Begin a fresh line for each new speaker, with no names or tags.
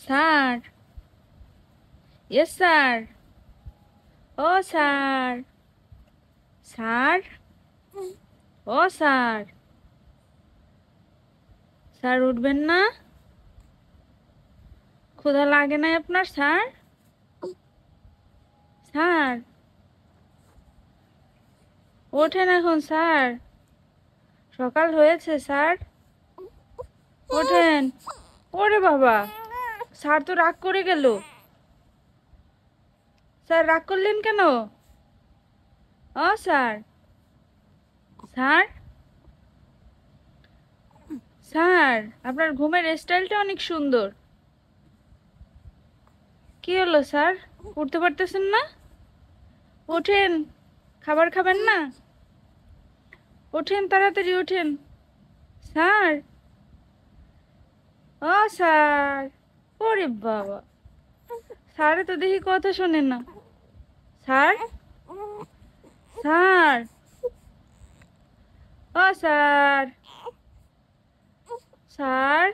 Sir, yes sir. ও sir, sir, ও sir, sir উঠবেন না? ক্ষুধা লাগে নাই আপনার স্যার? স্যার ওঠেন এখন স্যার, সকাল হয়েছে স্যার, ওঠেন। ওরে বাবা, স্যার তো রাগ করে গেল। স্যার রাগ করলেন কেন? ও স্যার, স্যার, স্যার আপনার ঘুমের স্টাইলটা অনেক সুন্দর। কি হলো স্যার, উঠতে পারতেছেন না? ওঠেন, খাবার খাবেন না? ওঠেন, তাড়াতাড়ি ওঠেন। স্যার, ও স্যার, ওরে বাবা, স্যারে তো দেখি কথা শোনেন না। স্যার, স্যার, ও স্যার, স্যার।